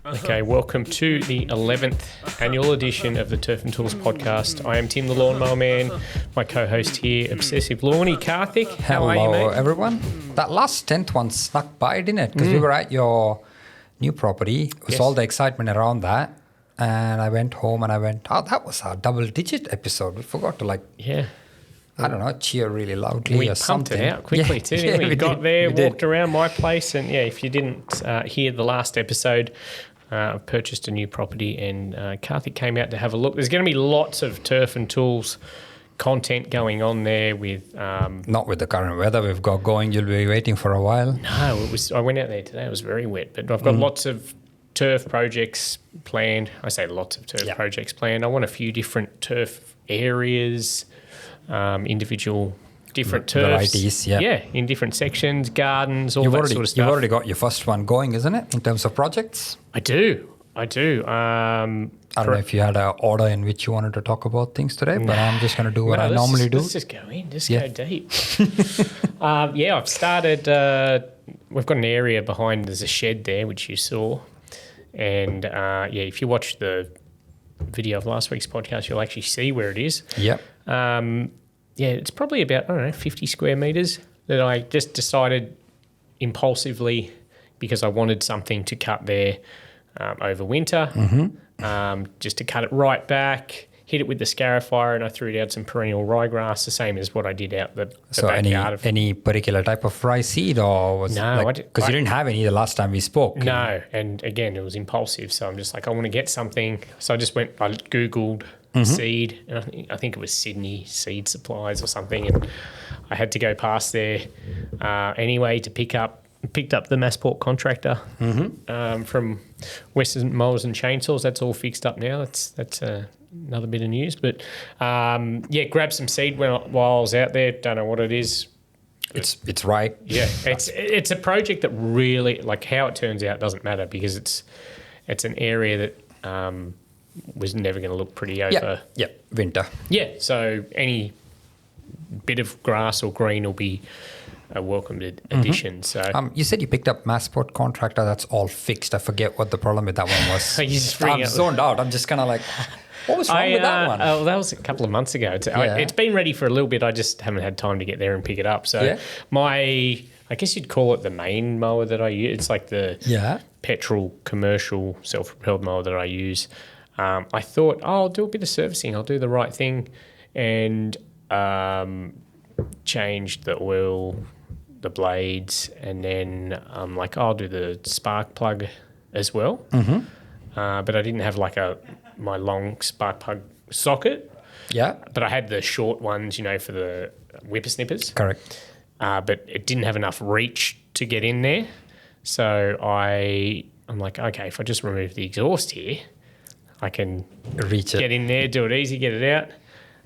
Okay, welcome to the 11th annual edition of the Turf and Tools podcast. I am Tim the Lawnmower Man. My co-host here, Obsessive Lawny, Karthik. How are you, mate? Hello, everyone. That last 10th one snuck by, didn't it? Because we were at your new property. It was all the excitement around that. And I went home and I went, oh, that was our double-digit episode. We forgot to I don't know, cheer really loudly or something. We pumped it out quickly too, didn't we? We got there, walked around my place, and if you didn't hear the last episode, I've purchased a new property and Karthik came out to have a look. There's going to be lots of Turf and Tools content going on there with... Not with the current weather we've got going. You'll be waiting for a while. No, I went out there today. It was very wet, but I've got lots of turf projects planned. I say lots of turf projects planned. I want a few different turf areas... individual different turfs. Varieties, in different sections, gardens, all that sort of stuff. You've already got your first one going, isn't it, in terms of projects? I do. I don't know if you had an order in which you wanted to talk about things today, but I'm just going to do what I normally do. Let's just go in, go deep. I've started, we've got an area behind, there's a shed there, which you saw. And if you watch the video of last week's podcast, you'll actually see where it is. Yep. It's probably about, 50 square metres that I just decided impulsively because I wanted something to cut there over winter, just to cut it right back, hit it with the scarifier, and I threw down some perennial ryegrass, the same as what I did out the backyard. So any particular type of rye seed or was because you didn't have any the last time we spoke. No, and again, it was impulsive, so I'm just like, I want to get something. So I Googled seed, and I think it was Sydney Seed Supplies or something, and I had to go past there anyway to picked up the Massport contractor from Western Mowers and Chainsaws. That's all fixed up now. That's another bit of news, but grabbed some seed while I was out there. Don't know what it is. It's right. Yeah, it's a project that really, like, how it turns out doesn't matter because it's an area that was never going to look pretty over. Yeah, winter. Yeah, so any bit of grass or green will be a welcomed addition. So you said you picked up Massport contractor. That's all fixed. I forget what the problem with that one was. I'm zoned out. I'm just kind of like, what was wrong with that one? That was a couple of months ago. It's been ready for a little bit. I just haven't had time to get there and pick it up. So I guess you'd call it the main mower that I use. It's like the petrol commercial self-propelled mower that I use. I thought, I'll do a bit of servicing. I'll do the right thing and change the oil, the blades, and then I'm like, I'll do the spark plug as well. But I didn't have my long spark plug socket. Yeah. But I had the short ones, for the whippersnippers. Correct. But it didn't have enough reach to get in there. So I'm like, okay, if I just remove the exhaust here, I can get in there, do it easy, get it out.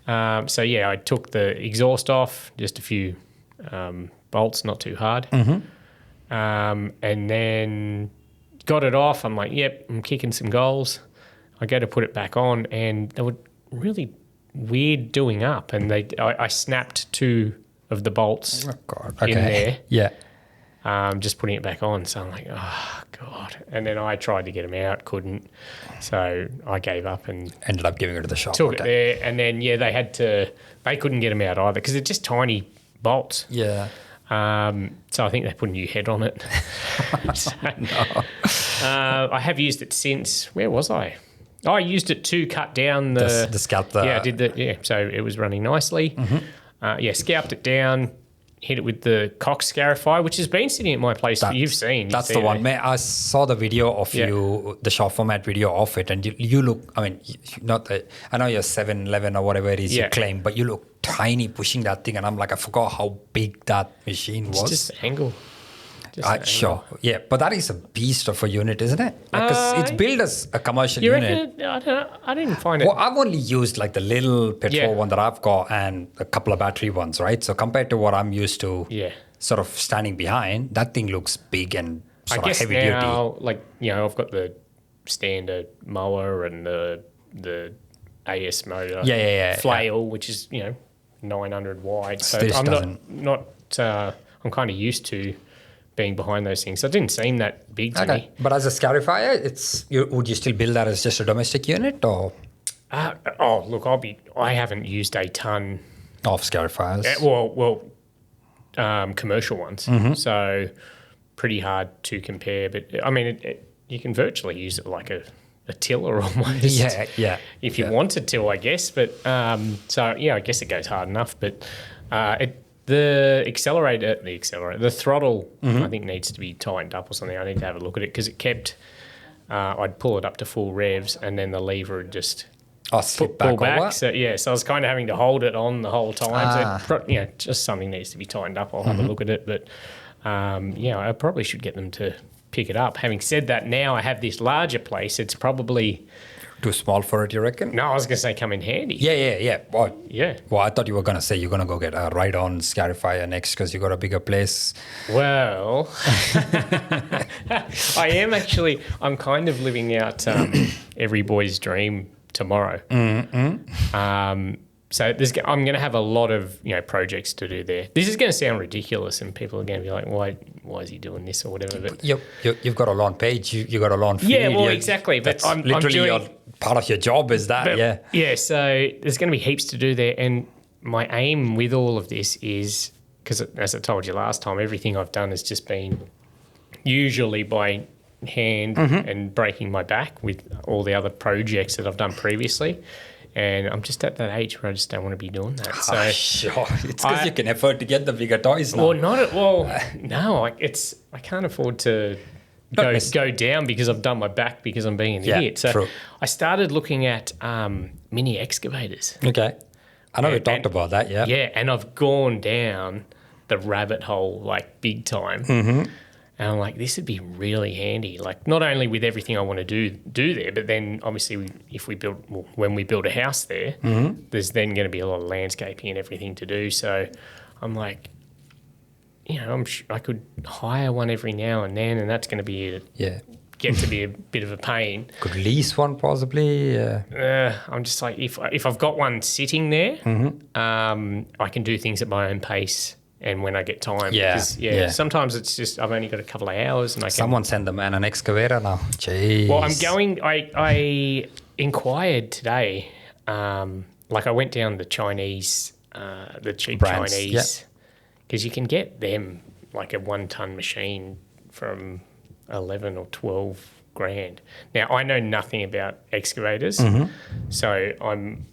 I took the exhaust off, just a few bolts, not too hard. And then got it off. I'm like, yep, I'm kicking some goals. I go to put it back on, and they were really weird doing up. And I snapped two of the bolts in there. Yeah. Just putting it back on. So I'm like, oh, God. And then I tried to get them out, couldn't. So I gave up and... Ended up giving it to the shop. Took it there. And then, they couldn't get them out either because they're just tiny bolts. Yeah. So I think they put a new head on it. I have used it since... Where was I? Oh, I used it to cut down the scalp. Yeah, I did that. Yeah, so it was running nicely. Scalped it down, hit it with the Cox scarifier, which has been sitting at my place. You've seen the one. Man, I saw the video of you, the short format video of it, and you look. I mean, I know you're 7'11" or whatever it is you claim, but you look tiny pushing that thing, and I'm like, I forgot how big that machine was. It's just the angle. Sure. Yeah, but that is a beast of a unit, isn't it? Because it's built as a commercial unit. I didn't find it. Well, I've only used the little petrol one that I've got and a couple of battery ones, right? So compared to what I'm used to sort of standing behind, that thing looks big and sort of heavy duty. I've got the standard mower and the AS motor flail, which is, 900 wide. So I'm not I'm kind of used to being behind those things. So it didn't seem that big to me. But as a scarifier, would you still build that as just a domestic unit or? Look, I haven't used a ton of scarifiers. Commercial ones. So pretty hard to compare. But I mean, you can virtually use it like a tiller almost. Yeah. If you wanted to, I guess. But I guess it goes hard enough. But the throttle, I think needs to be tightened up or something. I need to have a look at it because it kept. I'd pull it up to full revs, and then the lever would just pull back. So I was kind of having to hold it on the whole time. So just something needs to be tightened up. I'll have a look at it, but I probably should get them to pick it up. Having said that, now I have this larger place. It's probably too small for it, you reckon? No, I was going to say come in handy. Yeah. Well, yeah. Well, I thought you were going to say you're going to go get a ride-on scarifier next because you got a bigger place. Well, I am actually. I'm kind of living out every boy's dream tomorrow. So I'm going to have a lot of projects to do there. This is going to sound ridiculous, and people are going to be like, "Why is he doing this or whatever?" But you've got a lawn page, you got a lawn field. Yeah, well, exactly. But I'm literally part of your job is that. Yeah. So there's going to be heaps to do there, and my aim with all of this is because, as I told you last time, everything I've done has just been usually by hand and breaking my back with all the other projects that I've done previously. And I'm just at that age where I just don't want to be doing that. So it's because you can afford to get the bigger toys now. No, I can't afford to go down because I've done my back because I'm being an idiot. So true. I started looking at mini excavators. Okay. I know we talked about that, yeah. Yeah, and I've gone down the rabbit hole like big time. And I'm like, this would be really handy. Like, not only with everything I want to do there, but then obviously when we build a house there, there's then going to be a lot of landscaping and everything to do. So I'm like, I could hire one every now and then, and that's going to be get to be a bit of a pain. Could lease one possibly. I'm just like, if I've got one sitting there, I can do things at my own pace. And when I get time, sometimes it's just I've only got a couple of hours, and Someone send the man an excavator now. Jeez. Well, I'm going. I inquired today. I went down the Chinese, the cheap brands, Chinese, because you can get them like a 1-ton machine from 11 or 12 grand. Now I know nothing about excavators, so I'm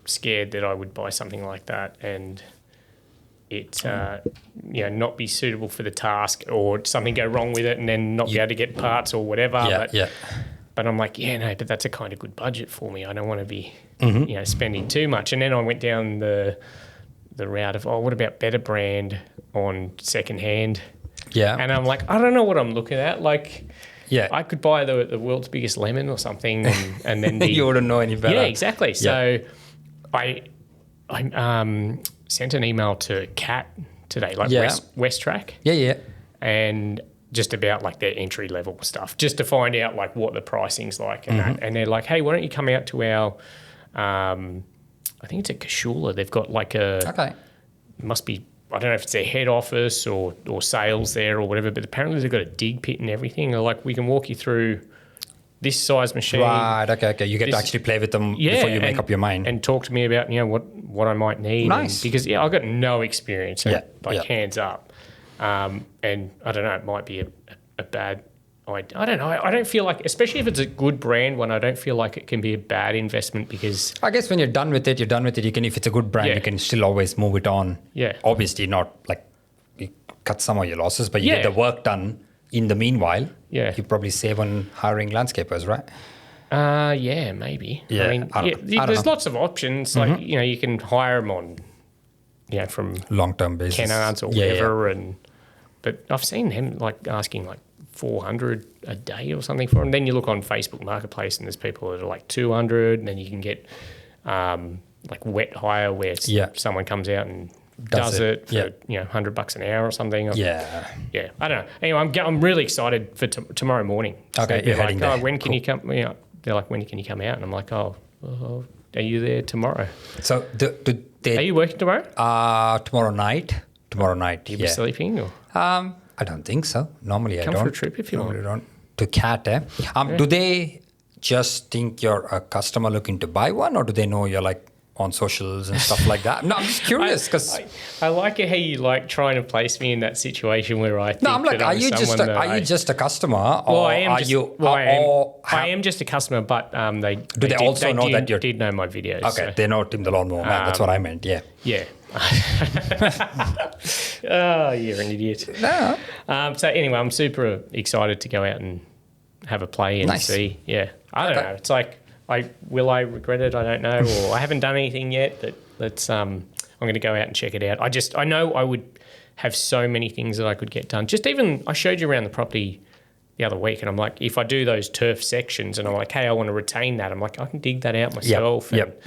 scared that I would buy something like that and it not be suitable for the task, or something go wrong with it and then not be able to get parts or whatever. But I'm like, but that's a kind of good budget for me. I don't want to be spending too much. And then I went down the route of, what about better brand on second hand? Yeah. And I'm like, I don't know what I'm looking at. Like, I could buy the world's biggest lemon or something and then you wouldn't know any better. Yeah, exactly. So I sent an email to Cat today, West Track. Yeah. And just about like their entry level stuff, just to find out like what the pricing's like and that. And they're like, hey, why don't you come out to our, I think it's at Kashula. They've got like must be, I don't know if it's their head office or sales there or whatever, but apparently they've got a dig pit and everything. They're like, we can walk you through this size machine. Right, okay. You get to actually play with them before you make up your mind. And talk to me about, what I might need. Nice. Because, I've got no experience, hands up. And I don't know, it might be a bad idea. I don't know. I don't feel like, especially if it's a good brand one, I don't feel like it can be a bad investment because... I guess when you're done with it, you're done with it. You can, if it's a good brand, you can still always move it on. Yeah. Obviously not like you cut some of your losses, but you get the work done in the meanwhile. Yeah. You probably save on hiring landscapers, right? Maybe. Yeah. I mean, there's lots of options. Like, you can hire them on, from long-term basis, Kennards or whatever. But I've seen them like asking like $400 a day or something for them. Then you look on Facebook Marketplace and there's people that are like $200, and then you can get like wet hire where someone comes out and does it for $100 an hour or something. Yeah. I don't know. Anyway, I'm really excited for tomorrow morning. Okay, so you're like, there. When can you come? They're like, when can you come out? And I'm like, are you there tomorrow? So are you working tomorrow? Tomorrow night. You be sleeping or? I don't think so. Normally, I Come don't. for a trip if you want. Don't. To cat, eh? Do they just think you're a customer looking to buy one, or do they know you're like on socials and stuff like that? No, I'm just curious because I like it how you like trying to place me in that situation where I think no, I'm like, that are you just a customer, or well, I am are just, you? well, I I am just a customer, but they they also know that you're- did know my videos. Okay, so. they know Tim the Lawnmower Man. That's what I meant. Yeah. Yeah. Oh, you're an idiot. No. So anyway, I'm super excited to go out and have a play and Nice. see. Yeah, I don't know. It's like, will I regret it? I don't know. Or I haven't done anything yet. But let's. I'm going to go out and check it out. I know I would have so many things that I could get done. Just even I showed you around the property the other week, and I'm like, if I do those turf sections, and I'm like, hey, I want to retain that. I'm like, I can dig that out myself. Yep.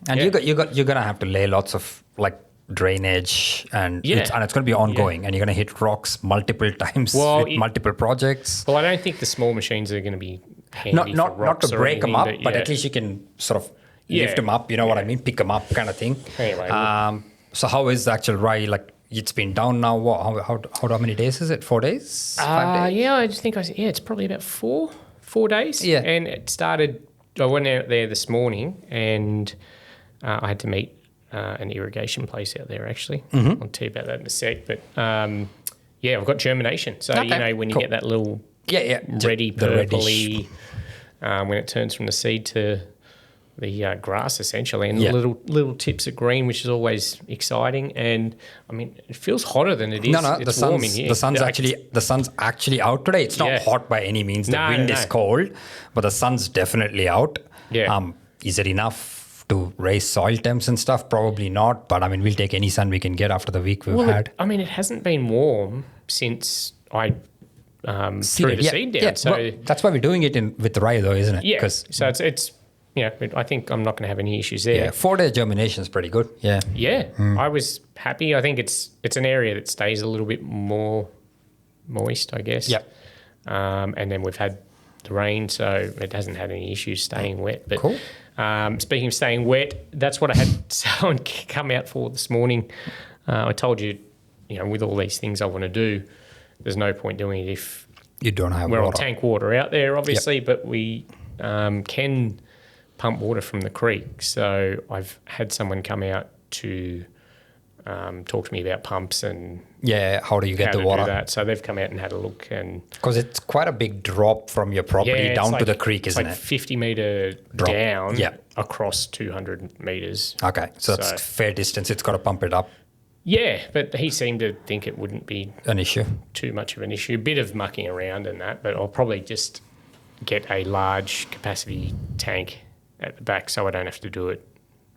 And you're gonna have to lay lots of like drainage and it's going to be ongoing, and you're going to hit rocks multiple times with multiple projects. Well, I don't think the small machines are going to be handy not to break them up, but yeah. at least you can sort of lift them up. You know what I mean? Pick them up, kind of thing. Anyway, so how is the actual rye? Like it's been down now. What? How many days is it? 4 days? 5 days? Yeah, I just think it's probably about 4 days. Yeah, and it started. I went out there this morning, and I had to meet an irrigation place out there actually. Mm-hmm. I'll tell you about that in a sec. But I've got germination. So you know when you get that little ready purpley when it turns from the seed to the grass essentially, and little tips of green, which is always exciting. And I mean, it feels hotter than it is. No, it's warm in here. The sun's actually out today. It's not hot by any means. The wind is cold, but the sun's definitely out. Yeah. Is it enough to raise soil temps and stuff? Probably not. But I mean, we'll take any sun we can get after the week we've had. It hasn't been warm since I threw the seed down. So well, that's why we're doing it with the rye, though, isn't it? Yeah. So it's. I think I'm not going to have any issues there. Yeah, 4-day germination is pretty good. Yeah. Yeah, I was happy. I think it's an area that stays a little bit more moist, I guess. Yep. And then we've had the rain, so it hasn't had any issues staying wet. But cool. Speaking of staying wet, that's what I had someone come out for this morning. I told you, with all these things I want to do, there's no point doing it if you don't have we're water. on tank water out there, obviously, but we can pump water from the creek. So I've had someone come out to talk to me about pumps and how do you get the water? Do that. So they've come out and had a look, and because it's quite a big drop from your property down to the creek, isn't it? 50 meter drop down across 200 meters. Okay, so that's fair distance. It's got to pump it up. Yeah, but he seemed to think it wouldn't be an issue. Too much of an issue. A bit of mucking around and that, but I'll probably just get a large capacity tank at the back so I don't have to do it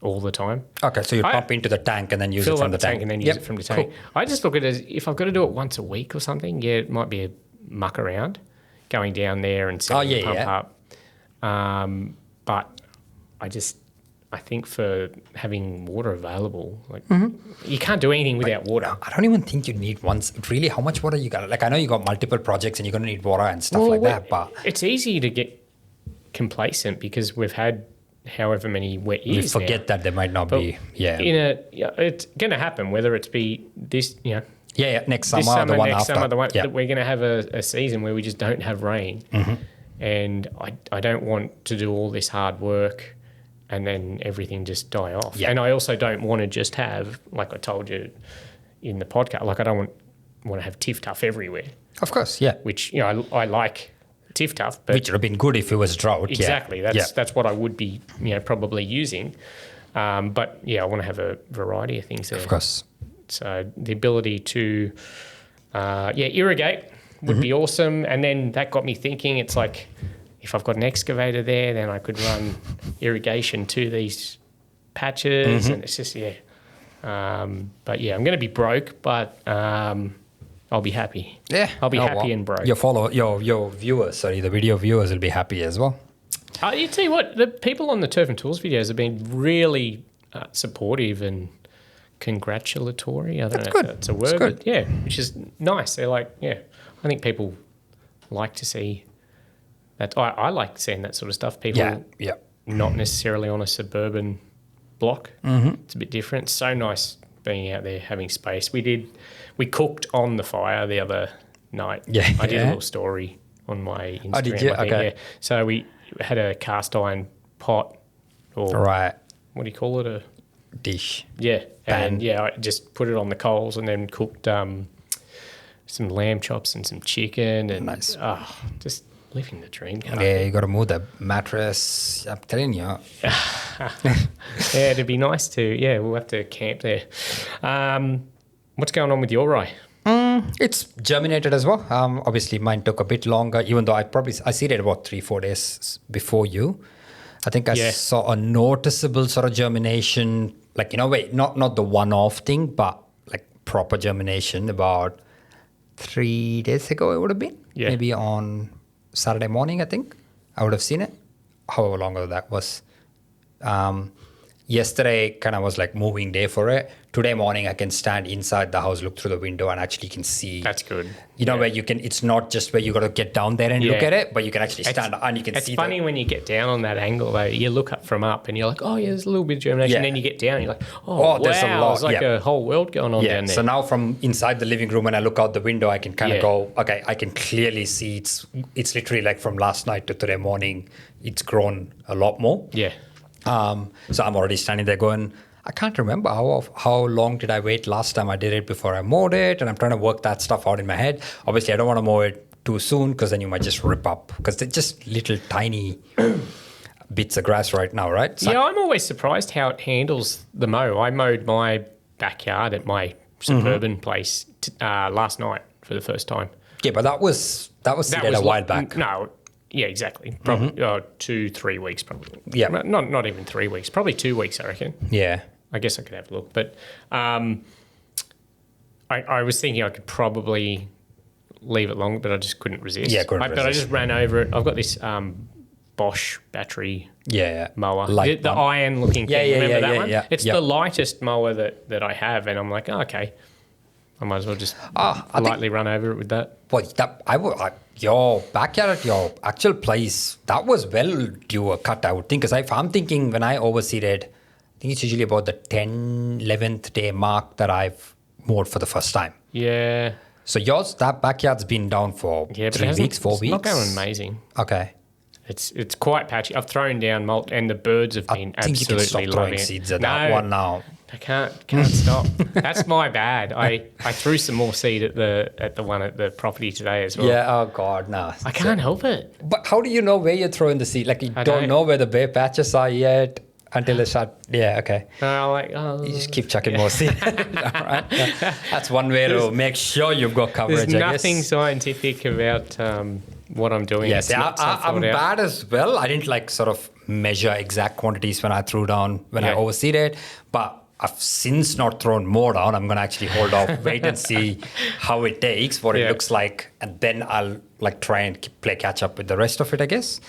all the time. Okay, so you pump into the tank and then use it from the tank. And then use it from the tank. Cool. I just look at it as if I've got to do it once a week or something, it might be a muck around going down there and setting the pump up. But I think for having water available, you can't do anything without water. I don't even think you need once. Really, how much water you got? Like I know you got multiple projects and you're going to need water and stuff like that, but it's easy to get complacent because we've had however many wet years. You forget that there might not be. Yeah, it's going to happen. Whether it's be this, next summer, the one next after. Summer, the one we're going to have a season where we just don't have rain, and I don't want to do all this hard work and then everything just die off. Yeah. And I also don't want to just have, like I told you in the podcast, like I don't want to have tiff tuff everywhere. Of course, yeah. Which I like. Tiff tuff, but which would have been good if it was drought. Exactly, that's what I would be, probably using. But I want to have a variety of things there. Of course. So the ability to, irrigate would be awesome. And then that got me thinking. It's like if I've got an excavator there, then I could run irrigation to these patches, and it's just but I'm going to be broke, but. I'll be happy. Yeah. I'll be happy and broke. Your viewers, the video viewers will be happy as well. You tell you what, the people on the Turf and Tools videos have been really supportive and congratulatory. I don't know if that's a word, but which is nice. They're like, I think people like to see that. I like seeing that sort of stuff. People not necessarily on a suburban block. It's a bit different. It's so nice being out there having space. We cooked on the fire the other night. Yeah. I did a little story on my Instagram. Oh, did you? I think, Okay. yeah. So we had a cast iron pot, or Right. what do you call it? A Dish. yeah, Pan. and I just put it on the coals and then cooked some lamb chops and some chicken and Nice. just living the dream. Can't Yeah, you got to move the mattress. I'm telling you. Yeah, it'd be nice to. Yeah, we'll have to camp there. What's going on with your rye? It's germinated as well. Obviously, mine took a bit longer, even though I seeded about 3-4 days before you. I think I saw a noticeable sort of germination, like, not the one-off thing, but like proper germination about 3 days ago, it would have been. Yeah. Maybe on Saturday morning, I think. I would have seen it, however long ago that was. Yesterday kind of was like moving day for it. Today morning, I can stand inside the house, look through the window, and actually can see. That's good. Where you can, it's not just where you got to get down there and look at it, but you can actually stand and you can see. It's funny when you get down on that angle, though. You look up from up and you're like, oh, yeah, there's a little bit of germination. Yeah. And then you get down and you're like, wow, there's a lot. There's like a whole world going on down there. So now from inside the living room, when I look out the window, I can kind of go, okay, I can clearly see it's literally like from last night to today morning, it's grown a lot more. Yeah. So I'm already standing there going, I can't remember how long did I wait last time I did it before I mowed it, and I'm trying to work that stuff out in my head. Obviously, I don't want to mow it too soon because then you might just rip up because they're just little tiny bits of grass right now, right? So I'm always surprised how it handles the mow. I mowed my backyard at my suburban place last night for the first time. Yeah, but that was seeded a while back. No. Yeah, exactly. Probably 2-3 weeks, probably. Yeah. Not even 3 weeks. Probably 2 weeks, I reckon. Yeah. I guess I could have a look. But I was thinking I could probably leave it longer, but I just couldn't resist. Yeah, But I just ran over it. I've got this Bosch battery mower. The iron-looking thing. Remember that one? Yeah. It's the lightest mower that I have, and I'm like, okay. I might as well just lightly run over it with that. Well, your backyard at your actual place, that was well due a cut, I would think. Because if I'm thinking when I overseeded, I think it's usually about the 11th day mark that I've mowed for the first time. Yeah. So that backyard's been down for 3 weeks, 4 weeks? It's not going amazing. Okay. It's quite patchy. I've thrown down mulch, and the birds have been absolutely loving it. I think you can stop throwing seeds at that one now. I can't stop. That's my bad. I threw some more seed at the one at the property today as well. Yeah. Oh God, no. I can't help it. But how do you know where you're throwing the seed? Like you don't know where the bare patches are yet until they start. Yeah. Okay. You just keep chucking more seed. Right? Yeah. That's one way to make sure you've got coverage. There's nothing scientific about what I'm doing. Yes, I'm bad as well. I didn't sort of measure exact quantities when I threw down when I overseeded, but I've since not thrown more down. I'm going to actually hold off, wait and see how it takes, what it looks like, and then I'll try and play catch up with the rest of it, I guess.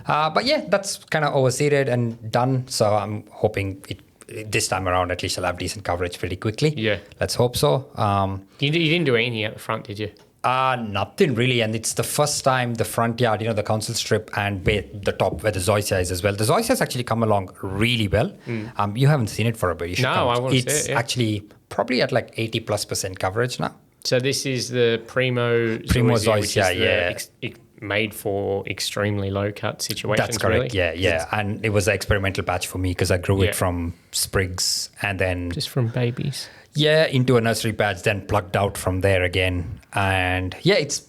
But yeah, that's kind of overseeded and done. So I'm hoping this time around at least I'll have decent coverage pretty quickly. Yeah. Let's hope so. You didn't do anything at the front, did you? Nothing really, and it's the first time the front yard, the council strip and the top where the Zoysia is as well. The Zoysia has actually come along really well. You haven't seen it for a bit. You should I want to see it. It's actually probably at 80+% coverage now. So this is the Primo Zoysia, which is made for extremely low cut situations. That's correct. Really. Yeah. And it was an experimental batch for me because I grew it from sprigs and then just from babies. Yeah, into a nursery patch, then plugged out from there again. And yeah, it's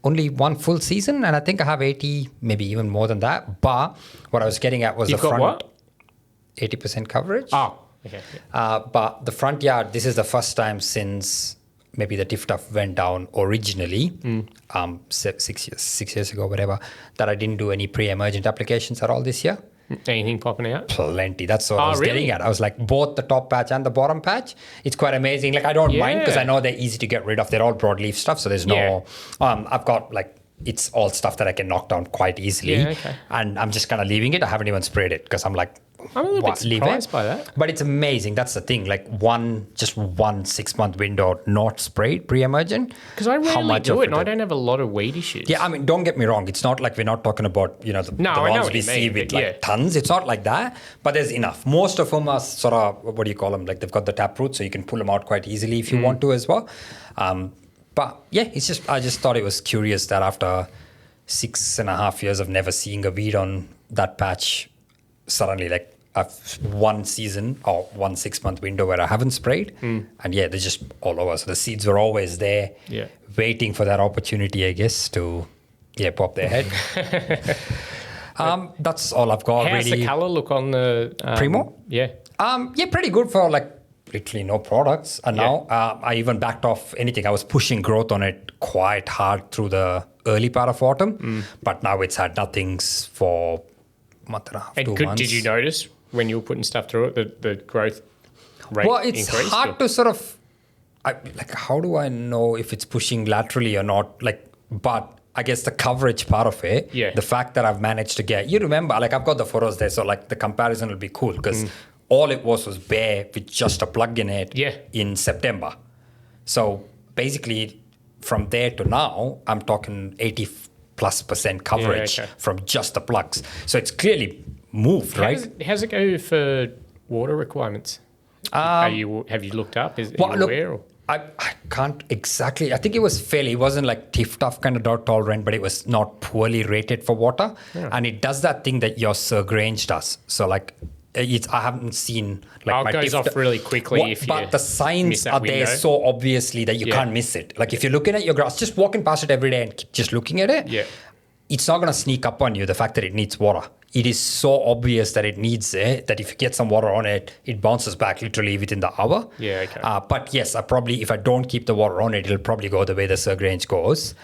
only one full season, and I think I have 80, maybe even more than that. But what I was getting at was You've got what? 80% coverage. Oh, okay. But the front yard, this is the first time since maybe the diff-tuff went down originally, 6 years ago, whatever, that I didn't do any pre-emergent applications at all this year. Anything popping out? Plenty. That's what I was getting at. I was like, both the top patch and the bottom patch. It's quite amazing. I don't mind because I know they're easy to get rid of. They're all broadleaf stuff. So there's no... I've got it's all stuff that I can knock down quite easily. Yeah, okay. And I'm just kind of leaving it. I haven't even sprayed it because I'm like... I'm a little bit surprised by that. But it's amazing. That's the thing. One 6-month window not sprayed pre-emergent. Because I rarely do it and I don't have a lot of weed issues. Yeah, I mean, don't get me wrong. It's not like we're not talking about, the ones we see with tons. It's not like that. But there's enough. Most of them are sort of, what do you call them? They've got the taproot so you can pull them out quite easily if you want to as well. But yeah, I just thought it was curious that after 6.5 years of never seeing a weed on that patch, suddenly like one season or 1 6-month window where I haven't sprayed, and yeah, they're just all over. So the seeds were always there, waiting for that opportunity, I guess, to pop their head. That's all I've got. How's really. the color look on the Primo? Yeah. Yeah, pretty good for like literally no products. And now I even backed off anything. I was pushing growth on it quite hard through the early part of autumn, but now it's had nothings for a month and a half, And 2 months. did you notice when you were putting stuff through it the growth rate Well, it's increased? hard to sort of how do I know if it's pushing laterally or not? But I guess the coverage part of it, the fact that I've managed to get, you remember, like I've got the photos there, so like the comparison will be cool because all it was bare with just a plug in it in September. So basically from there to now, I'm talking 80+% coverage from just the plugs. So it's clearly moved, right? How's it go for water requirements? Have you looked up? Are you aware? Or? I can't exactly. I think it wasn't like tough kind of drought tolerant, but it was not poorly rated for water. Yeah. And it does that thing that your Grange does. So like, I haven't seen like it goes off really quickly but the signs are there so obviously that you can't miss it. Like if you're looking at your grass, just walking past it every day and keep just looking at it, it's not going to sneak up on you, the fact that it needs water. It is so obvious that it needs it, that if you get some water on it, it bounces back literally within the hour. Yeah, okay. But yes, if I don't keep the water on it, it'll probably go the way the Grange goes.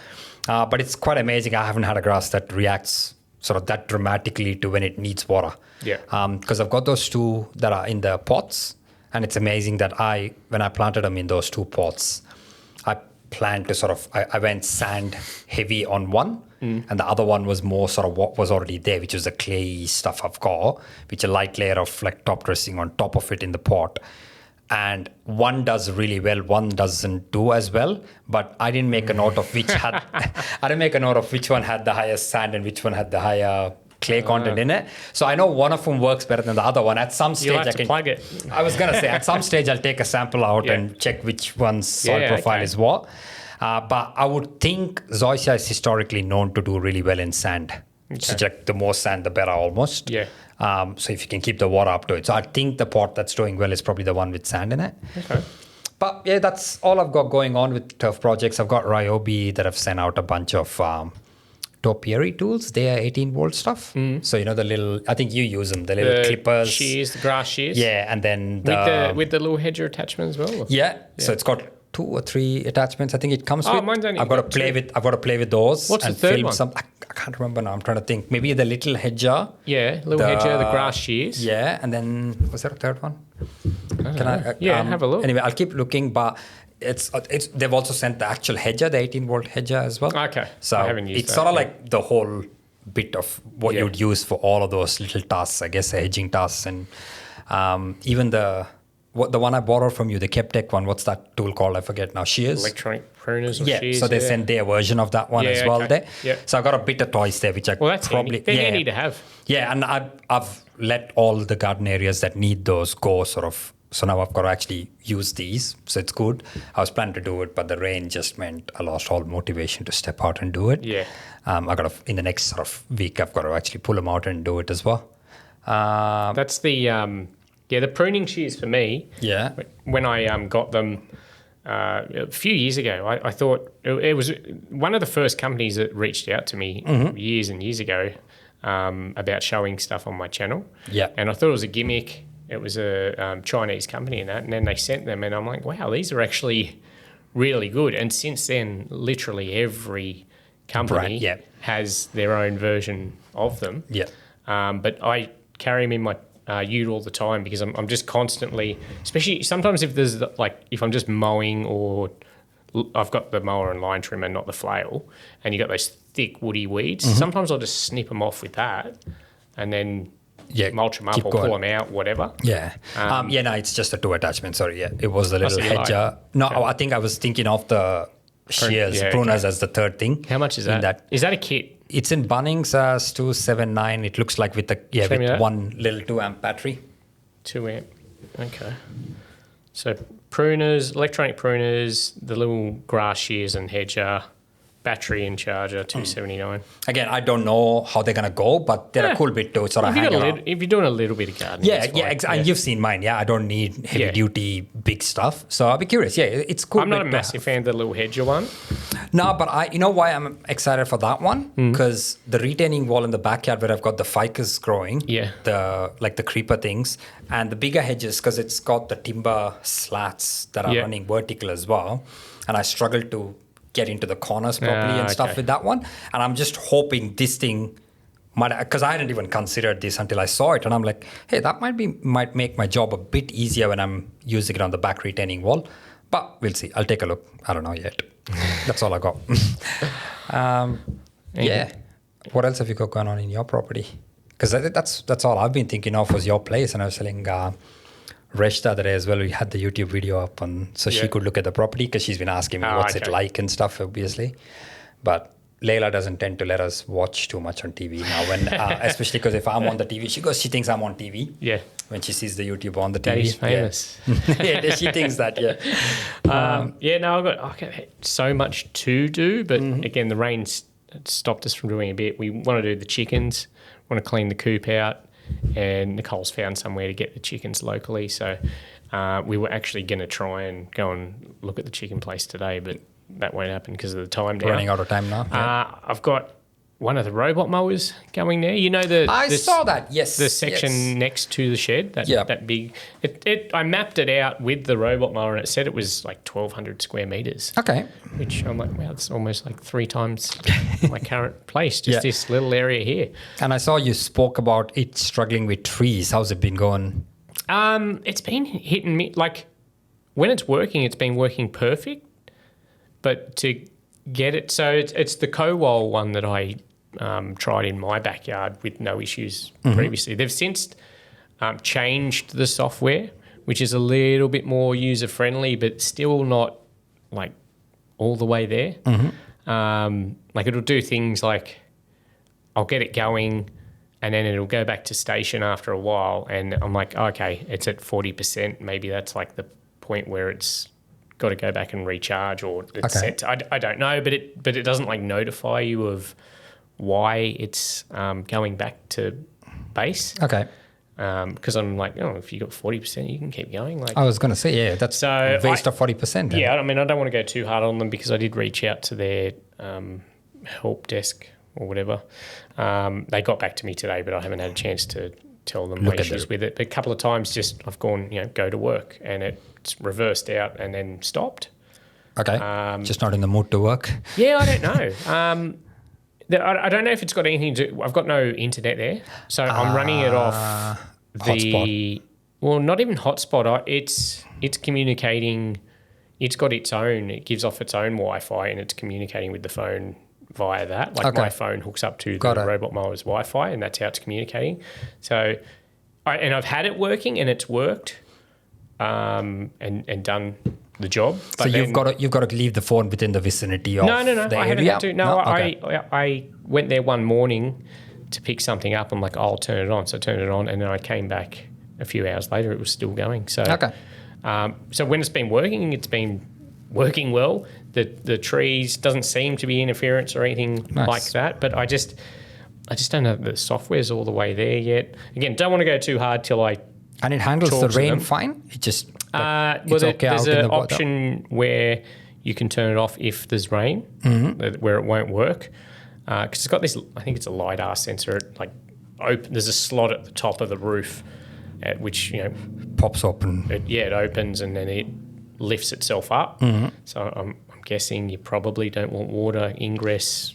But it's quite amazing. I haven't had a grass that reacts sort of that dramatically to when it needs water. Yeah. Because I've got those two that are in the pots, and it's amazing that when I planted them in those two pots, I planned to I went sand heavy on one, and the other one was more sort of what was already there, which was the clay stuff I've got, which a light layer of like top dressing on top of it in the pot. And one does really well, one doesn't do as well. But I didn't make a note of which one had the highest sand and which one had the higher clay content in it. So I know one of them works better than the other one. At some stage, I can plug it. I was gonna say at some stage I'll take a sample out and check which one's soil profile is what. But I would think Zoysia is historically known to do really well in sand. Okay. So like the more sand, the better almost. Yeah. So if you can keep the water up to it. So I think the pot that's doing well is probably the one with sand in it. Okay. But yeah, that's all I've got going on with turf projects. I've got Ryobi that I've sent out a bunch of topiary tools. They are 18-volt stuff. So, the little, I think you use them, the little clippers. Shears, the grass shears. Yeah, and then with the little hedger attachment as well? Yeah, so it's got 2 or 3 attachments. I think it comes with. Mine's only I've got to play with those. What's and the third film one? I can't remember now. I'm trying to think. Maybe the little hedger. Yeah, hedger, the grass shears. Yeah, and then was there a third one? Have a look. Anyway, I'll keep looking, but it's they've also sent the actual hedger, the 18-volt hedger as well. Okay, so I haven't used it's that, sort of like the whole bit of what you would use for all of those little tasks, I guess, the hedging tasks, and even the one I borrowed from you, the Keptech one. What's that tool called? I forget now. Shears. Electronic pruners. Or shears, so they sent their version of that one as well there. Yeah. So I got a bit of toys there, which that's probably they're handy to have. Yeah, and I've let all the garden areas that need those go sort of. So now I've got to actually use these. So it's good. I was planning to do it, but the rain just meant I lost all motivation to step out and do it. Yeah. I got to, in the next sort of week, I've got to actually pull them out and do it as well. That's the the pruning shears for me. Yeah. When I got them a few years ago, I thought it was one of the first companies that reached out to me years and years ago about showing stuff on my channel. Yeah. And I thought it was a gimmick. It was a Chinese company and that. And then they sent them and I'm like, wow, these are actually really good. And since then, literally every company has their own version of them. Yeah. But I carry them in my ute all the time because I'm just constantly, especially sometimes if I'm just mowing or I've got the mower and line trimmer, not the flail, and you got those thick woody weeds. Sometimes I'll just snip them off with that and then mulch them up or pull them out, whatever. Yeah. No, it's just the 2 attachments. Sorry, it was the little hedger. I think I was thinking of the shears, pruners as the third thing. How much is that? Is that a kit? It's in Bunnings as 279. It looks like with one little 2 amp battery. 2 amp. Okay. So pruners, electronic pruners, the little grass shears and hedger, battery and charger, $279. Again, I don't know how they're gonna go, but they're a cool bit to sort of hang around. If you're doing a little bit of gardening, And you've seen mine. Yeah, I don't need heavy duty big stuff, so I'll be curious. Yeah, it's cool. I'm not a massive fan of the little hedger one. No, but you know why I'm excited for that one? Because the retaining wall in the backyard where I've got the ficus growing, the creeper things, and the bigger hedges because it's got the timber slats that are running vertical as well, and I struggle to get into the corners properly and stuff with that one. And I'm just hoping this thing might, because I hadn't even considered this until I saw it, and I'm like, hey, that might make my job a bit easier when I'm using it on the back retaining wall. But we'll see. I'll take a look. I don't know yet. That's all I got. What else have you got going on in your property? Because that's all I've been thinking of was your place, and I was telling Resh the other day as well. We had the YouTube video up, so she could look at the property because she's been asking me what's it like and stuff, obviously. But Layla doesn't tend to let us watch too much on TV now, when especially because if I'm on the TV, she thinks I'm on TV. Yeah. When she sees the YouTube on the TV. Daddy's famous. Yeah, she thinks that, I've got so much to do, but again, the rain's stopped us from doing a bit. We want to do the chickens, want to clean the coop out, and Nicole's found somewhere to get the chickens locally. So we were actually going to try and go and look at the chicken place today, but that won't happen because of the time now. Running out of time now. I've got one of the robot mowers going there. You know I saw that. Yes, the section next to the shed. That big. I mapped it out with the robot mower, and it said it was like 1,200 square meters. Okay. Which I'm like, wow, it's almost like 3 times my current place. Just this little area here. And I saw you spoke about it struggling with trees. How's it been going? It's been hit and miss. Like when it's been working perfect. But to get it, so it's the Cowal one that I tried in my backyard with no issues previously. They've since changed the software, which is a little bit more user friendly, but still not like all the way there. Like it'll do things like I'll get it going, and then it'll go back to station after a while, and I'm like, okay, it's at 40%. Maybe that's like the point where it's got to go back and recharge, or it's set. I don't know, but it doesn't like notify you of why it's going back to base. Okay. Because I'm like, if you got 40%, you can keep going. Like I was going to say, that's a waste of 40%. Yeah, I mean, I don't want to go too hard on them because I did reach out to their help desk or whatever. They got back to me today, but I haven't had a chance to tell them my issues with it. But a couple of times I've gone, go to work, and it's reversed out and then stopped. Okay. Just not in the mood to work. Yeah, I don't know. I don't know if it's got anything to do. I've got no internet there. So I'm running it off hotspot. Well, not even hotspot. It's communicating. It's got its own. It gives off its own Wi-Fi, and it's communicating with the phone via that. Like my phone hooks up to the robot mower's Wi-Fi, and that's how it's communicating. So, I've had it working, and it's worked, and done the job. But so you've got to leave the phone within the vicinity of the area? I haven't had to. No, I went there one morning to pick something up. I'm like, I'll turn it on. So I turned it on, and then I came back a few hours later. It was still going. So so when it's been working well. The trees doesn't seem to be interference or anything like that. But I just don't know if the software's all the way there yet. Again, don't want to go too hard till I. And it handles the rain fine. It just there's an option where you can turn it off if there's rain, where it won't work. Because it's got this, I think it's a LiDAR sensor. There's a slot at the top of the roof, which pops open. It opens and then it lifts itself up. So I'm guessing you probably don't want water ingress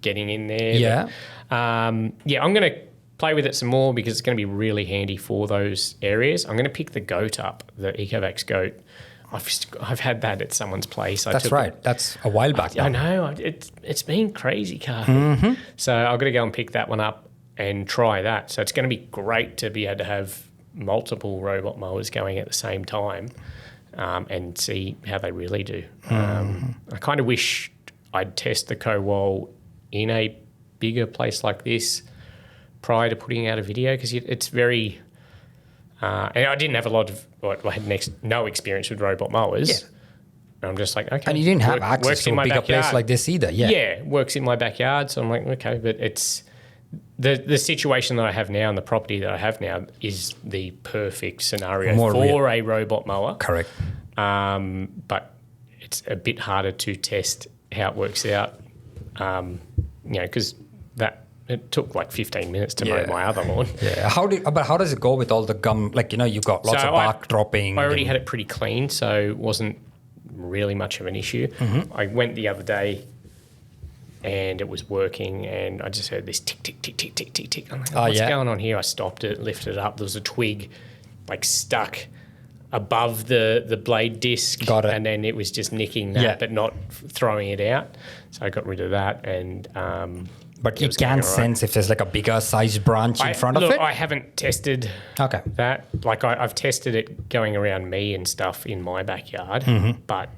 getting in there. Yeah. But, I'm going to play with it some more because it's going to be really handy for those areas. I'm going to pick the goat up, the Ecovacs goat. I've had that at someone's place. That's right. That's a while back now. I know. It's been crazy, Carl. So I've got to go and pick that one up and try that. So it's going to be great to be able to have multiple robot mowers going at the same time. And see how they really do. I kind of wish I'd test the Cowal in a bigger place like this prior to putting out a video because it's very And I didn't have a lot of, I had no experience with robot mowers. Yeah. And I'm just like, okay. And you didn't have access to a bigger place like this either. Yeah. Yeah, works in my backyard. So I'm like, okay, but it's the situation that I have now and the property that I have now is the perfect scenario for a robot mower. Correct. But it's a bit harder to test how it works out, because it took like 15 minutes to mow my other lawn. Yeah. How does it go with all the gum? Like, you've got lots of bark dropping. I already had it pretty clean, so it wasn't really much of an issue. Mm-hmm. I went the other day and it was working and I just heard this tick, tick, tick, tick, tick, tick, tick. I'm like, what's going on here? I stopped it, lifted it up. There was a twig like stuck above the blade disc. Got it. And then it was just nicking that but not throwing it out. So I got rid of that and... but you can sense if there's like a bigger sized branch in front of it? I haven't tested that. Like I've tested it going around me and stuff in my backyard, but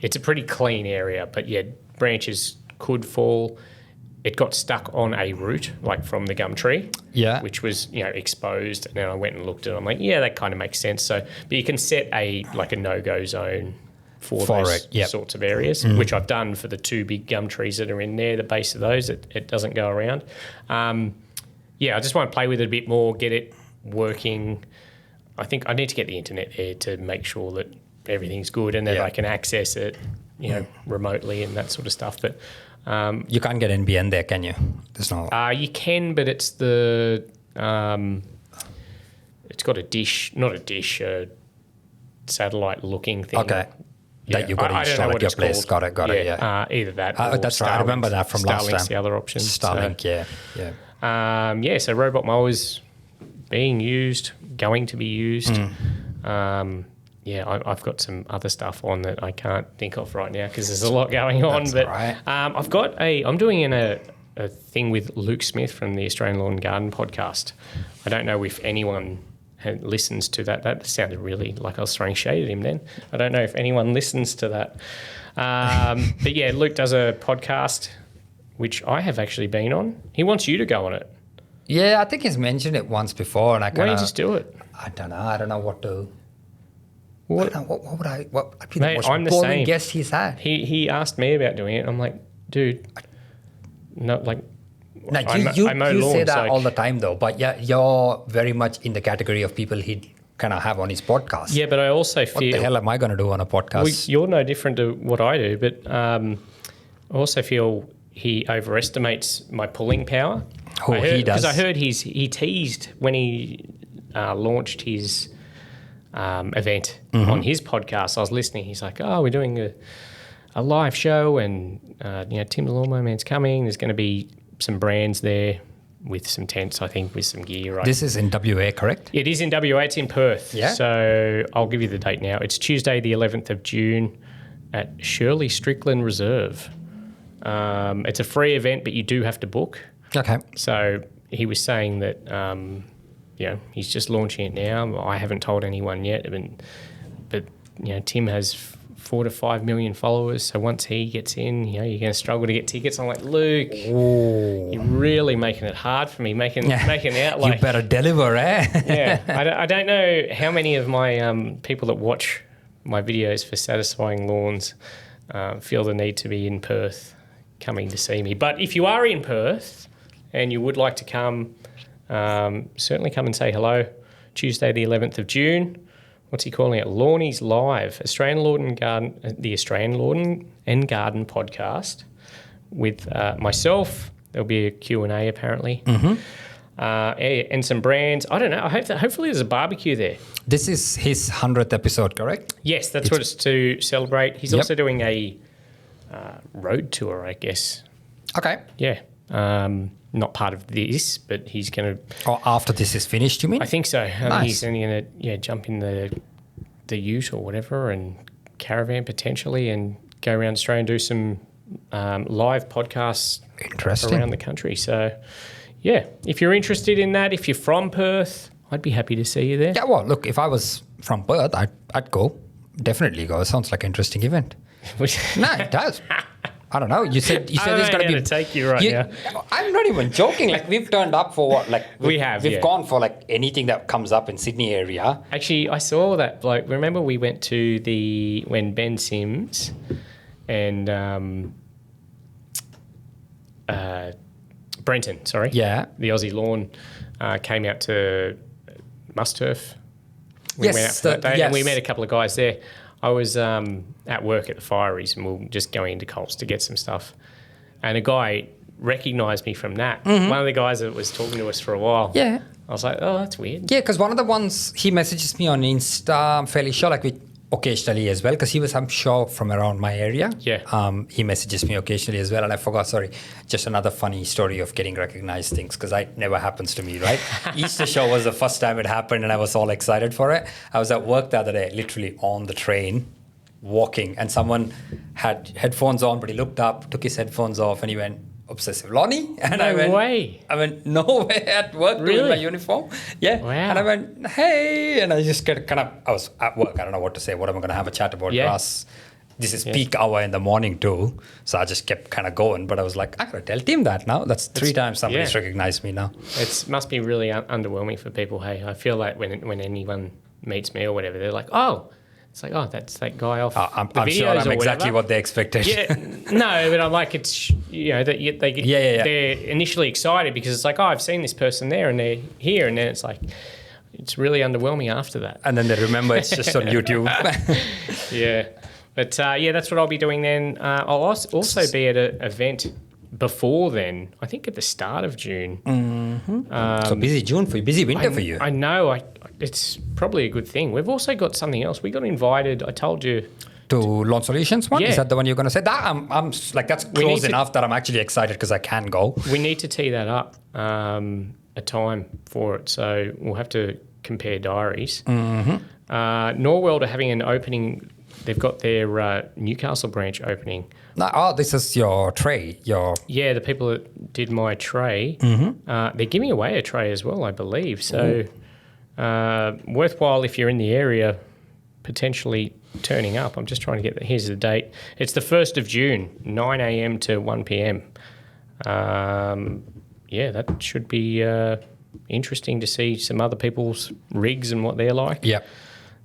it's a pretty clean area. But yeah, branches could fall. It got stuck on a root, like from the gum tree, which was exposed. And then I went and looked at it. I'm like, yeah, that kind of makes sense. So, but you can set a no-go zone for those sorts of areas, which I've done for the two big gum trees that are in there, the base of those, it doesn't go around. I just want to play with it a bit more, get it working. I think I need to get the internet there to make sure that everything's good and that I can access it, remotely and that sort of stuff. But you can't get NBN there, can you? There's no. You can, but it's the it's got a dish, not a dish, a satellite-looking thing. Okay. That you've got to install at your place. Got it, yeah. Either that or that's right. I remember that from last time. Starlink's the other option. Starlink, yeah. So robot mowers being used, going to be used. I've got some other stuff on that I can't think of right now because there's a lot going on. That's but right. I'm doing a thing with Luke Smith from the Australian Lawn and Garden podcast. I don't know if anyone listens to that. That sounded really like I was throwing shade at him then. I don't know if anyone listens to that. But yeah, Luke does a podcast, which I have actually been on. He wants you to go on it. Yeah, I think he's mentioned it once before. And why don't you just do it? I don't know. I don't know what to... What would I... I'd be Mate, the most I'm the boring same. guest he's had. He asked me about doing it. I'm like, dude, no, like... Now, you say that all the time, though, but yeah, you're very much in the category of people he'd kind of have on his podcast. Yeah, but I also feel... What the hell am I going to do on a podcast? Well, you're no different to what I do, but I also feel he overestimates my pulling power. He does. Because I heard he teased when he launched his event on his podcast. I was listening. He's like, we're doing a live show and, Tim the Lawnmower Man's coming. There's going to be some brands there with some tents, I think, with some gear. Right? This is in WA, correct? It is in WA. It's in Perth. Yeah. So I'll give you the date now. It's Tuesday, the 11th of June at Shirley Strickland Reserve. It's a free event, but you do have to book. Okay. So he was saying that, he's just launching it now. I haven't told anyone yet, but Tim has 4 to 5 million followers. So once he gets in, you're going to struggle to get tickets. I'm like, Luke, you're really making it hard for me, making out like... You better deliver, eh? Yeah. I don't know how many of my people that watch my videos for Satisfying Lawns feel the need to be in Perth coming to see me. But if you are in Perth and you would like to come, certainly come and say hello. Tuesday the 11th of June. What's he calling it? Lawnies Live, Australian Lawn and Garden, the Australian Lawn and Garden podcast with myself. There'll be a Q&A apparently. And some brands. I don't know. Hopefully there's a barbecue there. This is his 100th episode, correct? Yes, that's what it's to celebrate. He's also doing a road tour, I guess. Okay. Yeah. Not part of this, but he's going to... Or after this is finished, you mean? I think so. Nice. He's then going to jump in the ute or whatever and caravan potentially and go around Australia and do some live podcasts around the country. So, yeah, if you're interested in that, if you're from Perth, I'd be happy to see you there. Yeah, well, look, if I was from Perth, I'd go. Definitely go. It sounds like an interesting event. No, it does. I don't know. You said I don't there's know going how to to take you right now. I'm not even joking. Like we've turned up for what? Like we've gone for like anything that comes up in Sydney area. Actually, I saw that bloke. Remember we went to when Ben Sims and Brenton, sorry. Yeah. The Aussie Lawn came out to Must Turf. We Yes, went out for that day, and we met a couple of guys there. I was at work at the Fireys, and we were just going into Coles to get some stuff. And a guy recognised me from that. Mm-hmm. One of the guys that was talking to us for a while. Yeah. I was like, oh, that's weird. Yeah, because one of the ones he messages me on Insta, I'm fairly sure, like occasionally as well, because he was, I'm sure, from around my area. Yeah. He messages me occasionally as well, and I forgot, sorry, just another funny story of getting recognized things, because it never happens to me, right? Easter show was the first time it happened, and I was all excited for it. I was at work the other day, literally on the train, walking, and someone had headphones on, but he looked up, took his headphones off, and he went, "Obsessive Lonnie?" And No way. I went, "No way," at work Really? doing my uniform. Yeah. Wow. And I went, "Hey," and I just I was at work. I don't know what to say. What am I going to have a chat about grass? This is peak hour in the morning too. So I just kept kind of going. But I was like, I got to tell Tim that now. That's 3 times somebody's recognized me now. It must be really underwhelming for people. Hey, I feel like when anyone meets me or whatever, they're like, oh, it's like, oh, that's that guy off I'm the videos sure I'm or exactly whatever. what they expected. Yeah, no, but I'm like, it's, they're initially excited because it's like, oh, I've seen this person there and they're here, and then it's like, it's really underwhelming after that. And then they remember it's just on YouTube. Yeah, but that's what I'll be doing then. I'll also be at an event before then. I think at the start of June. Mm-hmm. So busy June for you, busy winter for you. I know. It's probably a good thing. We've also got something else. We got invited. I told you. To Lawn Solutions one? Yeah. Is that the one you're going to say? That I'm like, that's close enough that I'm actually excited because I can go. We need to tee that up, a time for it. So we'll have to compare diaries. Mm-hmm. Norworld are having an opening. They've got their Newcastle branch opening. No, this is your tray. Yeah, the people that did my tray, they're giving away a tray as well, I believe. So worthwhile if you're in the area, potentially turning up. I'm just trying to here's the date. It's the 1st of June, 9 a.m. to 1 p.m. That should be interesting to see some other people's rigs and what they're like. Yeah.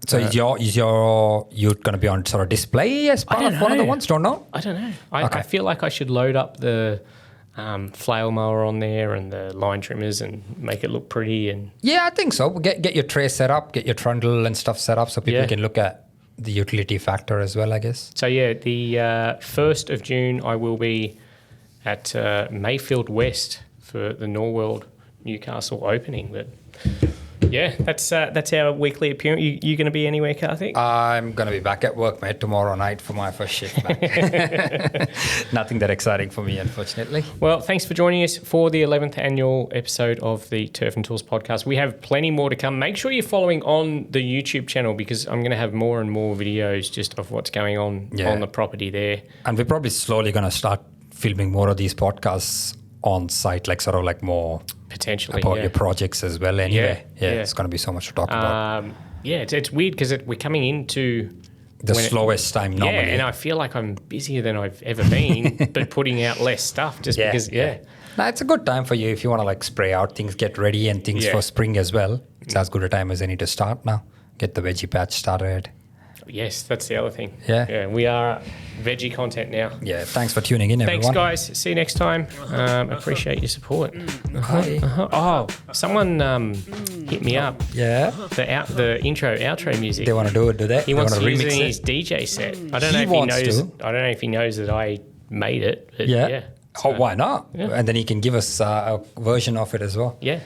So is your ute going to be on sort of display as part of one of the ones? Don't know? I don't know. I feel like I should load up the flail mower on there and the line trimmers and make it look pretty. And yeah, I think so. Get your tray set up, get your trundle and stuff set up so people can look at the utility factor as well, I guess. So the 1st of June I will be at Mayfield West for the Norworld Newcastle opening. But yeah, that's our weekly appearance. You going to be anywhere, Karthik? I'm going to be back at work, mate, tomorrow night for my first shift back. Nothing that exciting for me, unfortunately. Well, thanks for joining us for the 11th annual episode of the Turf and Tools podcast. We have plenty more to come. Make sure you're following on the YouTube channel because I'm going to have more and more videos just of what's going on the property there. And we're probably slowly going to start filming more of these podcasts on site, like sort of like more potentially about your projects as well. Anyway, yeah, it's going to be so much to talk about. It's weird because we're coming into the slowest time normally. Yeah, and I feel like I'm busier than I've ever been, but putting out less stuff just because. No, it's a good time for you if you want to like spray out things, get ready, and things for spring as well. It's as good a time as any to start now. Get the veggie patch started. Yes, that's the other thing. Yeah, we are veggie content now. Yeah, thanks for tuning in, everyone. Thanks, guys. See you next time. Appreciate your support. Oh, someone hit me up. Yeah. The intro, outro music. They want to do it, do they? He wants to use it in his DJ set. I don't know if he knows. I don't know if he knows that I made it. But yeah. Oh, why not? Yeah. And then he can give us a version of it as well. Yeah.